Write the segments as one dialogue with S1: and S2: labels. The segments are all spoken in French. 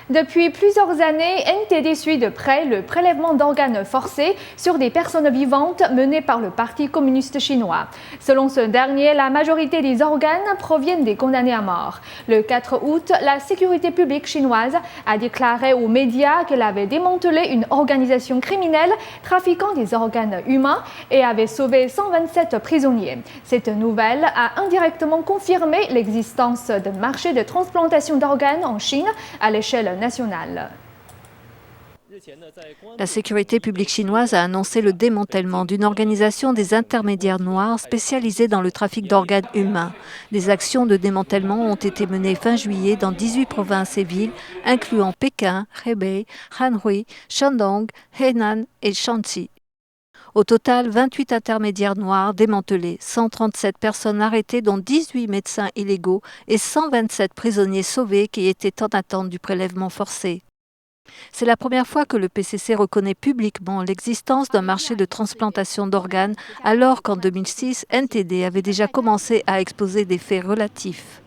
S1: Depuis plusieurs années, NTD suit de près le prélèvement d'organes forcés sur des personnes vivantes mené par le Parti communiste chinois. Selon ce dernier, la majorité des organes proviennent des condamnés à mort. Le 4 août, la sécurité publique chinoise a déclaré aux médias qu'elle avait démantelé une organisation criminelle trafiquant des organes humains et avait sauvé 127 prisonniers. Cette nouvelle a indirectement confirmé l'existence d'un marché de transplantation d'organes en Chine à l'échelle nationale.
S2: La sécurité publique chinoise a annoncé le démantèlement d'une organisation des intermédiaires noirs spécialisée dans le trafic d'organes humains. Des actions de démantèlement ont été menées fin juillet dans 18 provinces et villes, incluant Pékin, Hebei, Anhui, Shandong, Henan et Shanxi. Au total, 28 intermédiaires noirs démantelés, 137 personnes arrêtées dont 18 médecins illégaux et 127 prisonniers sauvés qui étaient en attente du prélèvement forcé. C'est la première fois que le PCC reconnaît publiquement l'existence d'un marché de transplantation d'organes, alors qu'en 2006, NTD avait déjà commencé à exposer des faits relatifs.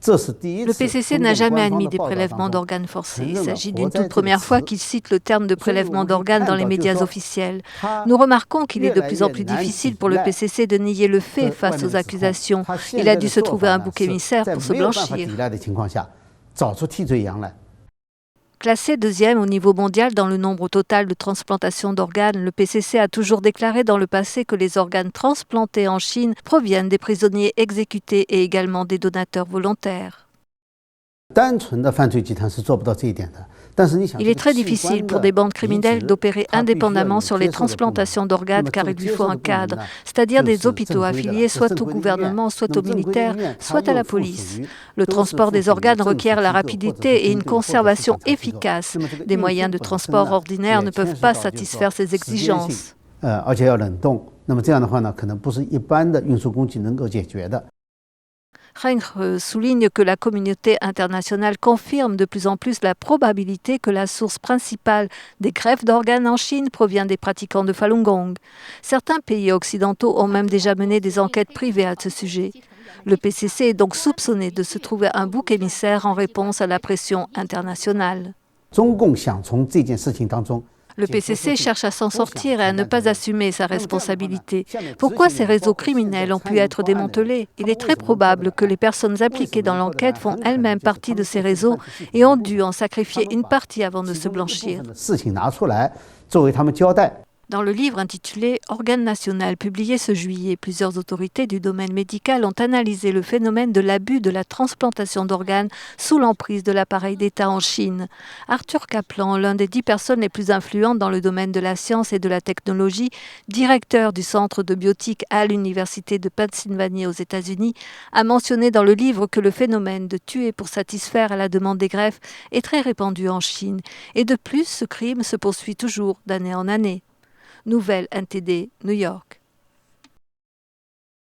S2: Le PCC n'a jamais admis des prélèvements d'organes forcés. Il s'agit d'une toute première fois qu'il cite le terme de prélèvement d'organes dans les médias officiels. Nous remarquons qu'il est de plus en plus difficile pour le PCC de nier le fait face aux accusations. Il a dû se trouver un bouc émissaire pour se blanchir. Classé deuxième au niveau mondial dans le nombre total de transplantations d'organes, le PCC a toujours déclaré dans le passé que les organes transplantés en Chine proviennent des prisonniers exécutés et également des donateurs volontaires. Il est très difficile pour des bandes criminelles d'opérer indépendamment sur les transplantations d'organes car il lui faut un cadre, c'est-à-dire des hôpitaux affiliés soit au gouvernement, soit aux militaires, soit à la police. Le transport des organes requiert la rapidité et une conservation efficace. Des moyens de transport ordinaires ne peuvent pas satisfaire ces exigences. Renghe souligne que la communauté internationale confirme de plus en plus la probabilité que la source principale des greffes d'organes en Chine provient des pratiquants de Falun Gong. Certains pays occidentaux ont même déjà mené des enquêtes privées à ce sujet. Le PCC est donc soupçonné de se trouver un bouc émissaire en réponse à la pression internationale. Le PCC cherche à s'en sortir et à ne pas assumer sa responsabilité. Pourquoi ces réseaux criminels ont pu être démantelés? Il est très probable que les personnes impliquées dans l'enquête font elles-mêmes partie de ces réseaux et ont dû en sacrifier une partie avant de se blanchir. Dans le livre intitulé « Organes national » publié ce juillet, plusieurs autorités du domaine médical ont analysé le phénomène de l'abus de la transplantation d'organes sous l'emprise de l'appareil d'État en Chine. Arthur Kaplan, l'un des 10 personnes les plus influentes dans le domaine de la science et de la technologie, directeur du Centre de biotique à l'Université de Pennsylvanie aux États-Unis, a mentionné dans le livre que le phénomène de tuer pour satisfaire à la demande des greffes est très répandu en Chine. Et de plus, ce crime se poursuit toujours d'année en année. Nouvelle NTD, New York.